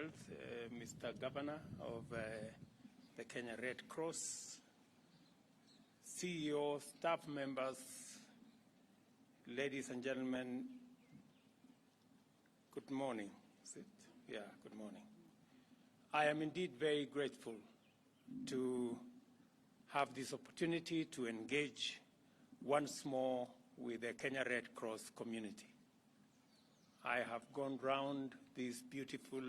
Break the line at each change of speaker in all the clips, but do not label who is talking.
Health, Mr. Governor of the Kenya Red Cross, CEO, staff members, ladies and gentlemen, good morning. Is it? Yeah, good morning. I am indeed very grateful to have this opportunity to engage once more with the Kenya Red Cross community. I have gone round this beautiful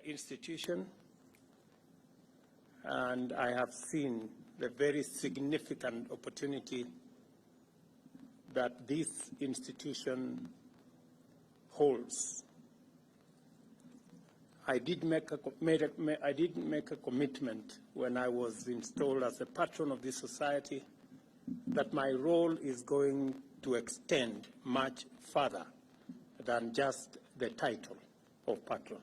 institution, and I have seen the very significant opportunity that this institution holds. I did make a commitment when I was installed as a patron of this society that my role is going to extend much further than just the title of patron.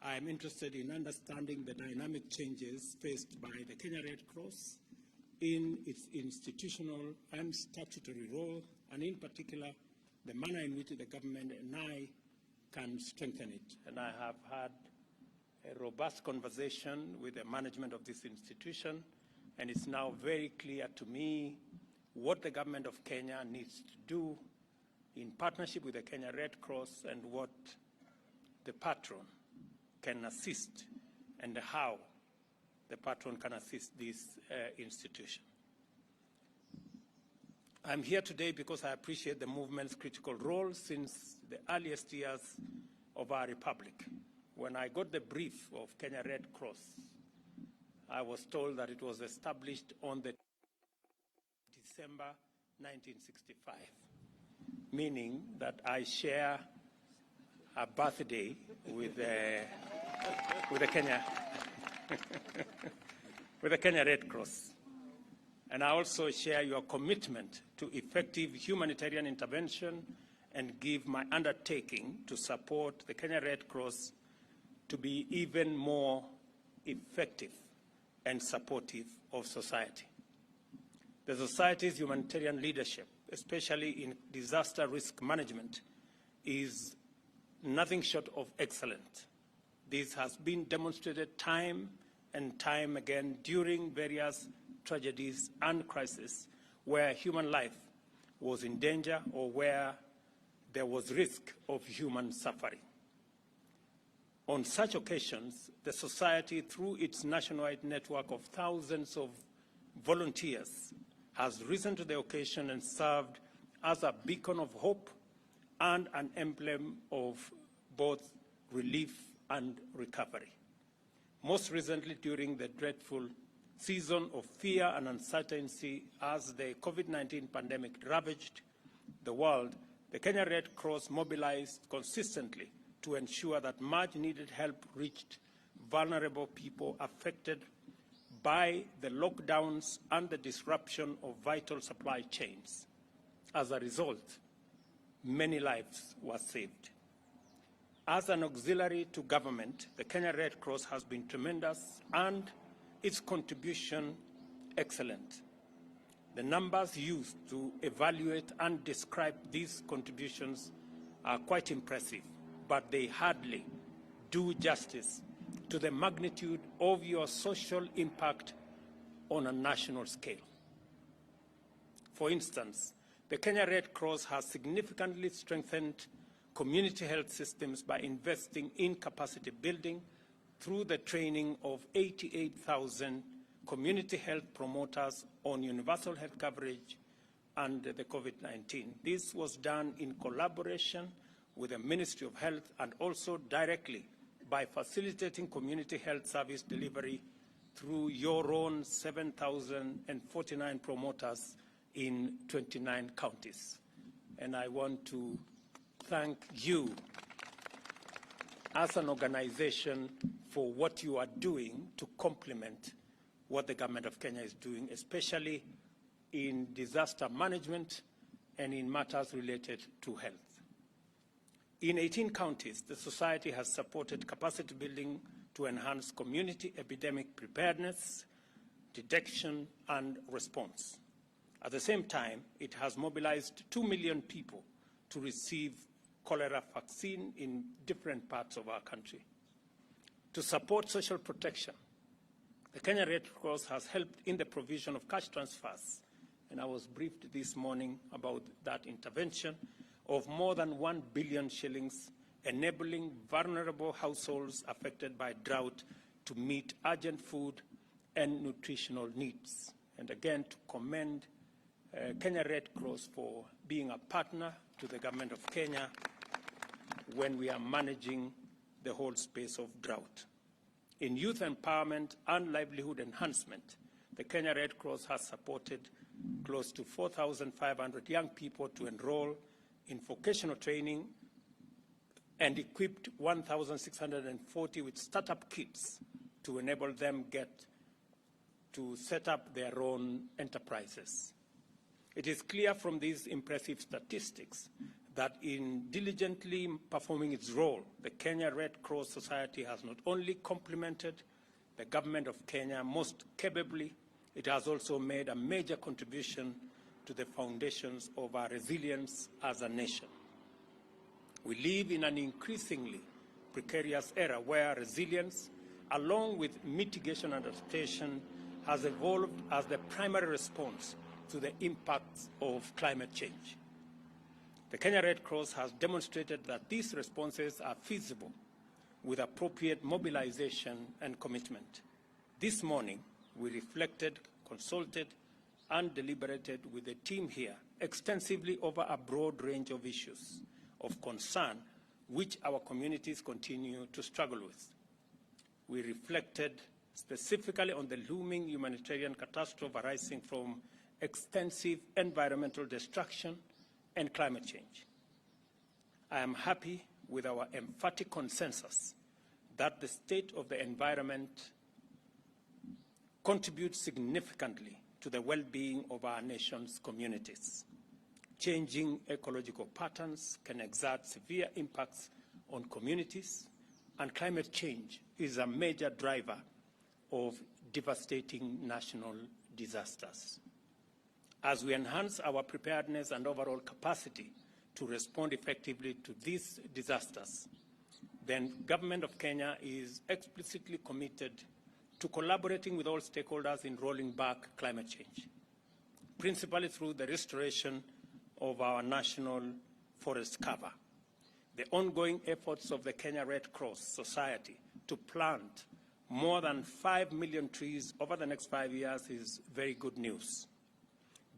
I am interested in understanding the dynamic changes faced by the Kenya Red Cross in its institutional and statutory role, and in particular, the manner in which the government and I can strengthen it. And I have had a robust conversation with the management of this institution, and it's now very clear to me what the government of Kenya needs to do in partnership with the Kenya Red Cross and what the patron can assist and how the patron can assist this institution. I'm here today because I appreciate the movement's critical role since the earliest years of our republic. When I got the brief of Kenya Red Cross, I was told that it was established on the December 1965, meaning that I share a birthday with the Kenya with the Kenya Red Cross. And I also share your commitment to effective humanitarian intervention and give my undertaking to support the Kenya Red Cross to be even more effective and supportive of society. The society's humanitarian leadership, especially in disaster risk management, is nothing short of excellent. This has been demonstrated time and time again during various tragedies and crises where human life was in danger or where there was risk of human suffering. On such occasions, the society, through its nationwide network of thousands of volunteers, has risen to the occasion and served as a beacon of hope and an emblem of both relief and recovery. Most recently, during the dreadful season of fear and uncertainty as the COVID-19 pandemic ravaged the world, the Kenya Red Cross mobilized consistently to ensure that much-needed help reached vulnerable people affected by the lockdowns and the disruption of vital supply chains. As a result, many lives were saved. As an auxiliary to government, the Kenya Red Cross has been tremendous and its contribution excellent. The numbers used to evaluate and describe these contributions are quite impressive, but they hardly do justice to the magnitude of your social impact on a national scale. For instance, the Kenya Red Cross has significantly strengthened community health systems by investing in capacity building through the training of 88,000 community health promoters on universal health coverage and the COVID-19. This was done in collaboration with the Ministry of Health and also directly by facilitating community health service delivery through your own 7,049 promoters in 29 counties. And I want to thank you as an organization for what you are doing to complement what the government of Kenya is doing, especially in disaster management and in matters related to health. In 18 counties, the society has supported capacity building to enhance community epidemic preparedness, detection, and response. At the same time, it has mobilized 2 million people to receive cholera vaccine in different parts of our country. To support social protection, the Kenya Red Cross has helped in the provision of cash transfers, and I was briefed this morning about that intervention, of more than 1 billion shillings, enabling vulnerable households affected by drought to meet urgent food and nutritional needs. And again, to commend Kenya Red Cross for being a partner to the government of Kenya when we are managing the whole space of drought. In youth empowerment and livelihood enhancement, the Kenya Red Cross has supported close to 4,500 young people to enroll in vocational training and equipped 1,640 with startup kits to enable them to set up their own enterprises. It is clear from these impressive statistics that in diligently performing its role, the Kenya Red Cross Society has not only complemented the government of Kenya most capably, it has also made a major contribution to the foundations of our resilience as a nation. We live in an increasingly precarious era where resilience, along with mitigation and adaptation, has evolved as the primary response to the impacts of climate change. The Kenya Red Cross has demonstrated that these responses are feasible with appropriate mobilization and commitment. This morning, we reflected, consulted, and deliberated with the team here extensively over a broad range of issues of concern which our communities continue to struggle with. We reflected specifically on the looming humanitarian catastrophe arising from extensive environmental destruction and climate change. I am happy with our emphatic consensus that the state of the environment contributes significantly to the well-being of our nation's communities. Changing ecological patterns can exert severe impacts on communities, and climate change is a major driver of devastating national disasters. As we enhance our preparedness and overall capacity to respond effectively to these disasters, the Government of Kenya is explicitly committed to collaborating with all stakeholders in rolling back climate change, principally through the restoration of our national forest cover. The ongoing efforts of the Kenya Red Cross Society to plant more than 5 million trees over the next 5 years is very good news.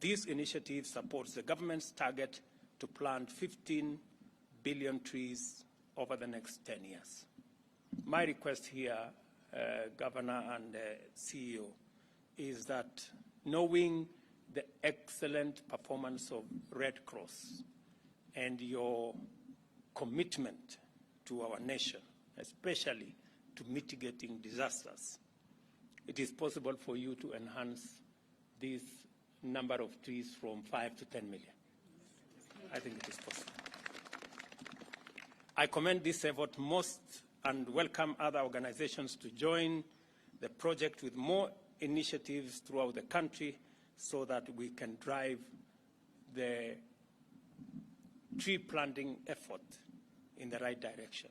This initiative supports the government's target to plant 15 billion trees over the next 10 years. My request here, Governor and CEO, is that knowing the excellent performance of Red Cross and your commitment to our nation, especially to mitigating disasters, it is possible for you to enhance this number of trees from 5 to 10 million. I think it is possible. I commend this effort most and welcome other organizations to join the project with more initiatives throughout the country so that we can drive the tree planting effort in the right direction.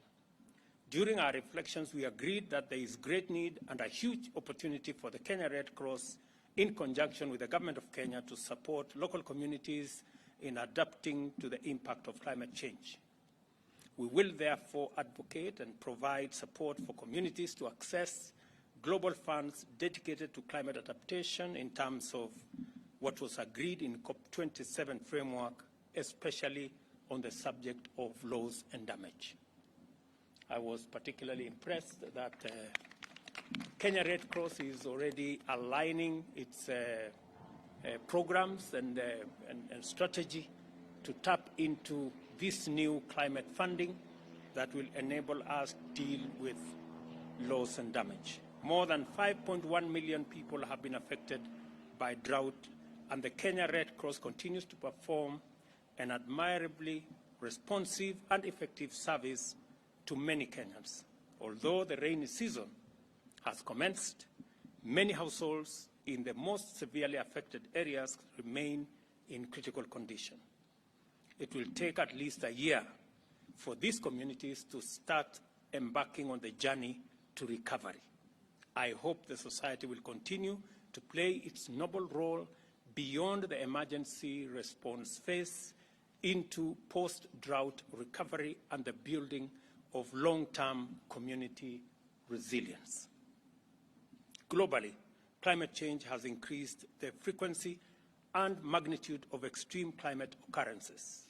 During our reflections, we agreed that there is great need and a huge opportunity for the Kenya Red Cross in conjunction with the Government of Kenya to support local communities in adapting to the impact of climate change. We will therefore advocate and provide support for communities to access global funds dedicated to climate adaptation in terms of what was agreed in COP27 framework, especially on the subject of loss and damage. I was particularly impressed that Kenya Red Cross is already aligning its programs and strategy to tap into this new climate funding that will enable us to deal with loss and damage. More than 5.1 million people have been affected by drought, and the Kenya Red Cross continues to perform an admirably responsive and effective service to many Kenyans. Although the rainy season has commenced, many households in the most severely affected areas remain in critical condition. It will take at least a year for these communities to start embarking on the journey to recovery. I hope the society will continue to play its noble role beyond the emergency response phase into post-drought recovery and the building of long-term community resilience. Globally, climate change has increased the frequency and magnitude of extreme climate occurrences.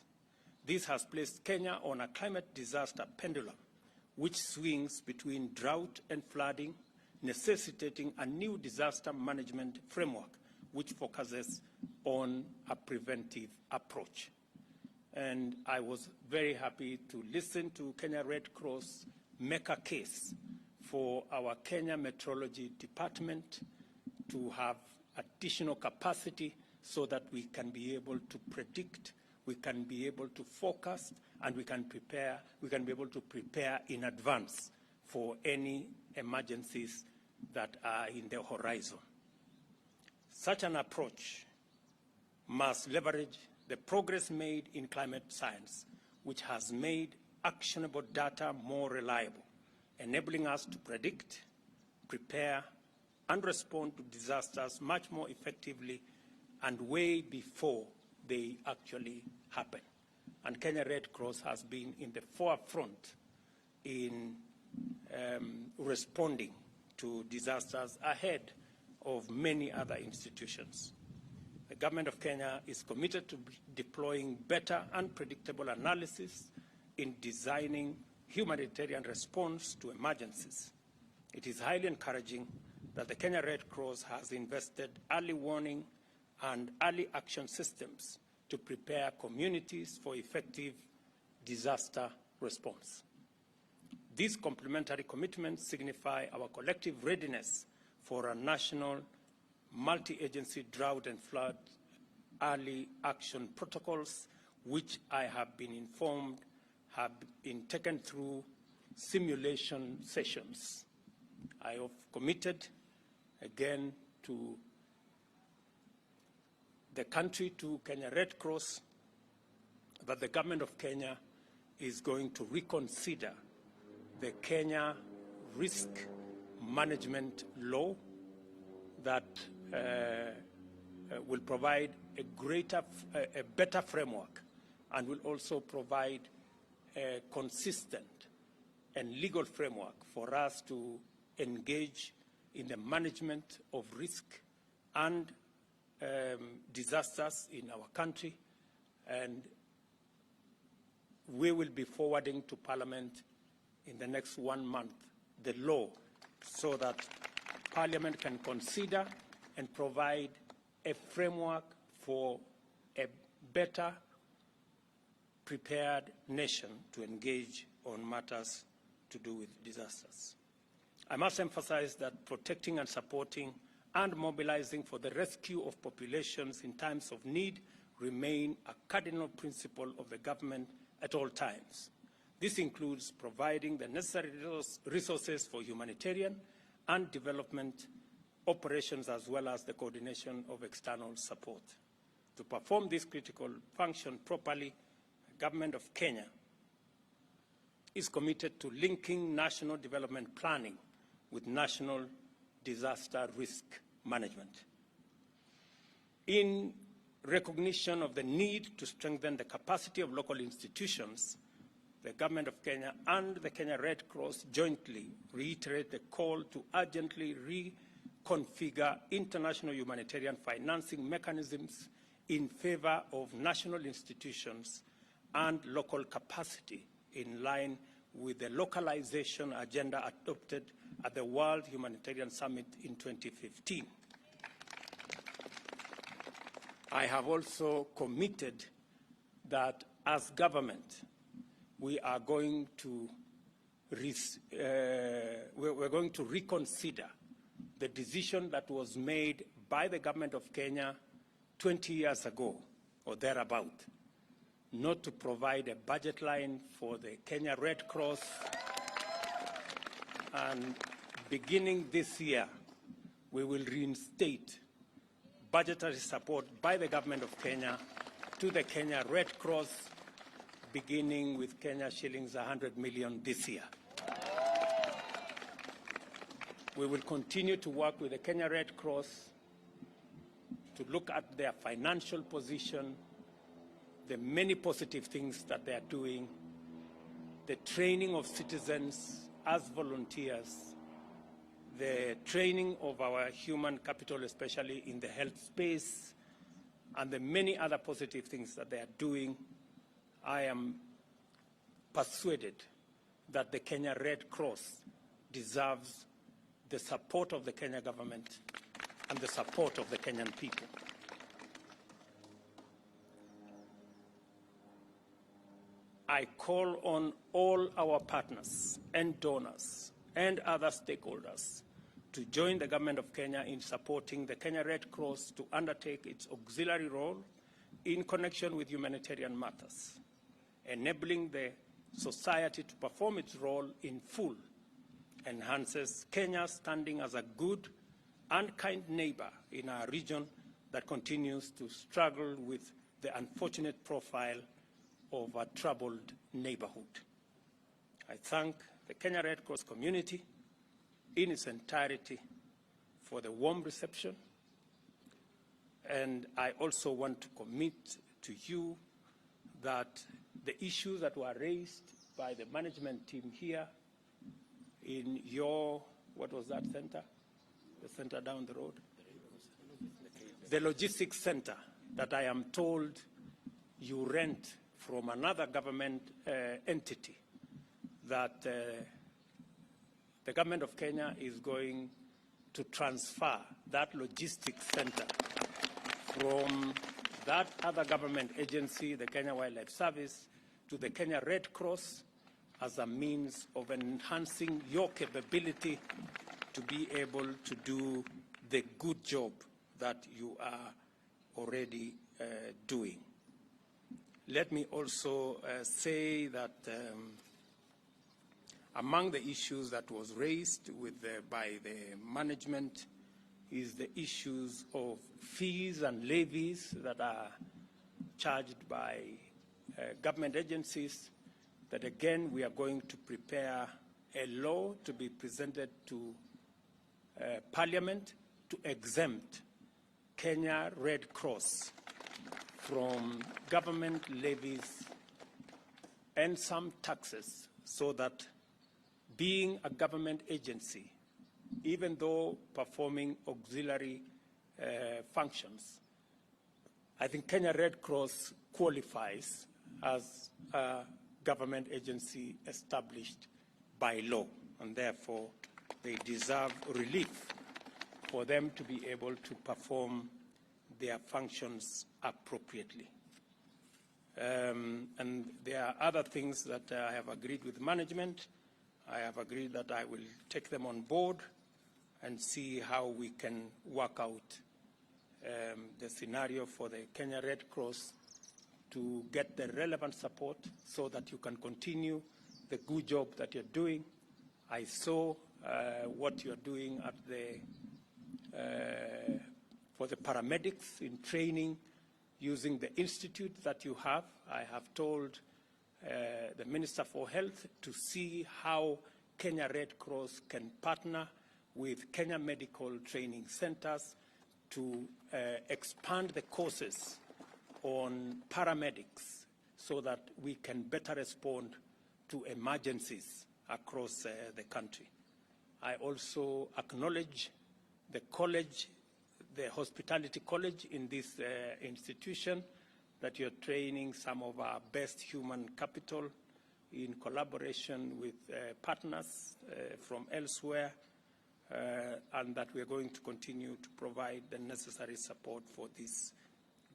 This has placed Kenya on a climate disaster pendulum, which swings between drought and flooding, necessitating a new disaster management framework which focuses on a preventive approach. And I was very happy to listen to Kenya Red Cross make a case for our Kenya Meteorology Department to have additional capacity so that we can be able to predict, we can be able to forecast, and we can be able to prepare in advance for any emergencies that are in the horizon. Such an approach must leverage the progress made in climate science, which has made actionable data more reliable, enabling us to predict, prepare, and respond to disasters much more effectively and way before they actually happen. And Kenya Red Cross has been in the forefront in responding to disasters ahead of many other institutions. The government of Kenya is committed to deploying better and predictable analysis in designing humanitarian response to emergencies. It is highly encouraging that the Kenya Red Cross has invested early warning and early action systems to prepare communities for effective disaster response. These complementary commitments signify our collective readiness for a national multi-agency drought and flood early action protocols, which I have been informed have been taken through simulation sessions. I have committed again to the country, to Kenya Red Cross, that the government of Kenya is going to reconsider the Kenya Risk Management Law that will provide a better framework and will also provide a consistent and legal framework for us to engage in the management of risk and disasters in our country. And we will be forwarding to Parliament in the next 1 month the law so that Parliament can consider and provide a framework for a better prepared nation to engage on matters to do with disasters. I must emphasize that protecting and supporting and mobilizing for the rescue of populations in times of need remain a cardinal principle of the government at all times. This includes providing the necessary resources for humanitarian and development operations, as well as the coordination of external support. To perform this critical function properly, the government of Kenya is committed to linking national development planning with national disaster risk management. In recognition of the need to strengthen the capacity of local institutions, the government of Kenya and the Kenya Red Cross jointly reiterate the call to urgently reconfigure international humanitarian financing mechanisms in favor of national institutions and local capacity, in line with the localization agenda adopted at the World Humanitarian Summit in 2015. I have also committed that as government, we are going to reconsider the decision that was made by the government of Kenya 20 years ago or thereabout, not to provide a budget line for the Kenya Red Cross. And beginning this year, we will reinstate budgetary support by the government of Kenya to the Kenya Red Cross beginning with Kenya shillings 100 million this year. We will continue to work with the Kenya Red Cross to look at their financial position, the many positive things that they are doing, the training of citizens as volunteers, the training of our human capital, especially in the health space, and the many other positive things that they are doing. I am persuaded that the Kenya Red Cross deserves the support of the Kenya government and the support of the Kenyan people. I call on all our partners and donors and other stakeholders to join the government of Kenya in supporting the Kenya Red Cross to undertake its auxiliary role in connection with humanitarian matters, enabling the society to perform its role in full, enhances Kenya's standing as a good and kind neighbor in our region that continues to struggle with the unfortunate profile of a troubled neighborhood. I thank the Kenya Red Cross community in its entirety for the warm reception, and I also want to commit to you that the issues that were raised by the management team here in your, what was that center? The center down the road? The logistics center that I am told you rent from another government entity, that the government of Kenya is going to transfer that logistics center from that other government agency, the Kenya Wildlife Service, to the Kenya Red Cross as a means of enhancing your capability to be able to do the good job that you are already doing. Let me also say that among the issues that was raised by the management is the issues of fees and levies that are charged by government agencies, that again we are going to prepare a law to be presented to Parliament to exempt Kenya Red Cross from government levies and some taxes, so that being a government agency, even though performing auxiliary functions, I think Kenya Red Cross qualifies as a government agency established by law, and therefore they deserve relief for them to be able to perform their functions appropriately. And there are other things that I have agreed with management. I have agreed that I will take them on board and see how we can work out the scenario for the Kenya Red Cross to get the relevant support so that you can continue the good job that you're doing. I saw what you're doing at for the paramedics in training using the institute that you have. I have told the Minister for Health to see how Kenya Red Cross can partner with Kenya Medical Training Centers to expand the courses on paramedics so that we can better respond to emergencies across the country. I also acknowledge the college, the hospitality college in this institution, that you're training some of our best human capital in collaboration with partners from elsewhere, and that we're going to continue to provide the necessary support for this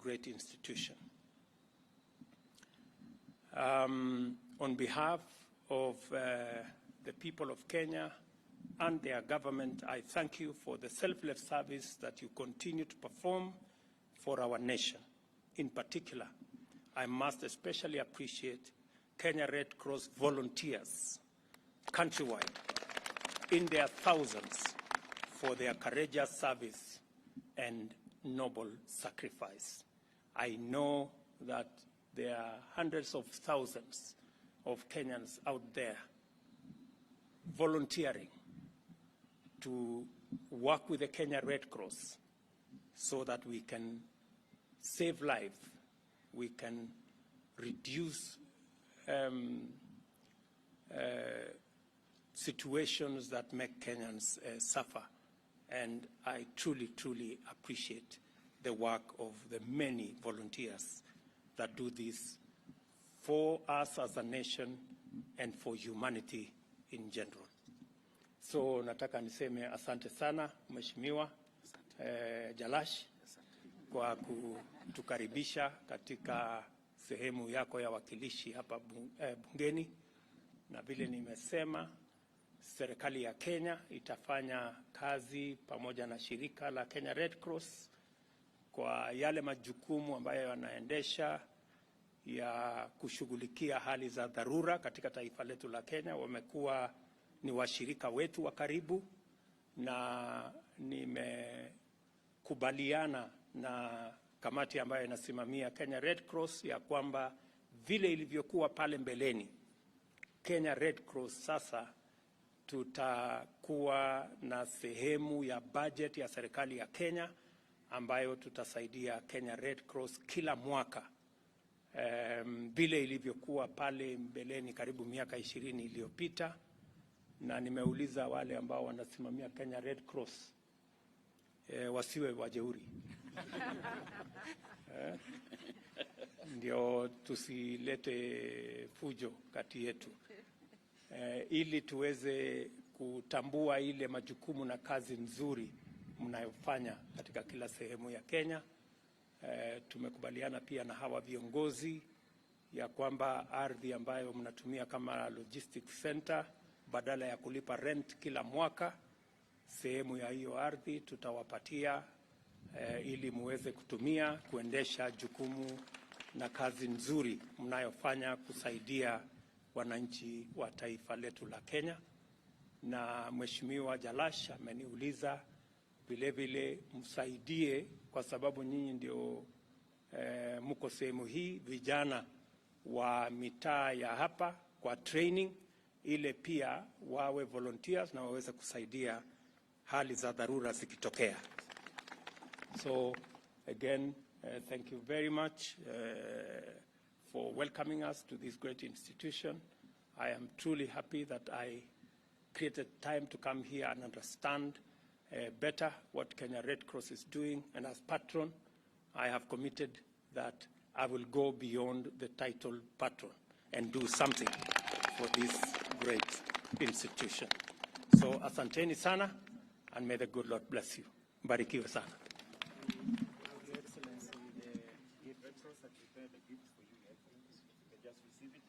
great institution. On behalf of the people of Kenya and their government, I thank you for the selfless service that you continue to perform for our nation. In particular, I must especially appreciate Kenya Red Cross volunteers countrywide in their thousands for their courageous service and noble sacrifice. I know that there are hundreds of thousands of Kenyans out there volunteering to work with the Kenya Red Cross so that we can save lives, we can reduce situations that make Kenyans suffer. And I truly, truly appreciate the work of the many volunteers that do this for us as a nation and for humanity in general. So nataka niseme asante sana Mheshimiwa Jalash kwa kutukaribisha katika sehemu yako ya wakilishi hapa bungeni, na vile nimesema serikali ya Kenya itafanya kazi pamoja na shirika la Kenya Red Cross kwa yale majukumu ambayo yanaendesha ya kushughulikia hali za dharura katika taifa letu la Kenya. Wamekuwa ni washirika wetu wa karibu, na nimekubaliana na kamati ambayo inasimamia Kenya Red Cross ya kwamba vile ilivyokuwa pale mbeleni, Kenya Red Cross sasa tutakuwa na sehemu ya budget ya serikali ya Kenya ambayo tutasaidia Kenya Red Cross kila mwaka, vile ilivyokuwa pale mbeleni karibu miaka 20 iliyopita. Na nimeuliza wale ambao wanasimamia Kenya Red Cross wasiwe wajeuri ndio tusilete fujo kati yetu, ili tuweze kutambua ile majukumu na kazi nzuri mnayofanya katika kila sehemu ya Kenya. Tumekubaliana pia na hawa viongozi ya kwamba ardhi ambayo mnatumia kama logistics center, badala ya kulipa rent kila mwaka, sehemu ya hiyo ardhi tutawapatia ili muweze kutumia kuendesha jukumu na kazi nzuri mnayofanya kusaidia wananchi wa taifa letu la Kenya. Na Mheshimiwa Jalash ameniuliza vile vile msaidie, kwa sababu nyinyi ndio mko sehemu hii, vijana wa mitaa ya hapa kwa training, ile pia wawe volunteers na waweze kusaidia hali za dharura zikitokea. So again, thank you very much for welcoming us to this great institution. I am truly happy that I created time to come here and understand better what Kenya Red Cross is doing. And as patron, I have committed that I will go beyond the title patron and do something for this great institution. So asanteni sana, and may the good Lord bless you. Barikiwe sana.
Your Excellency, the Red Cross had prepared a gift for you. You can just receive it.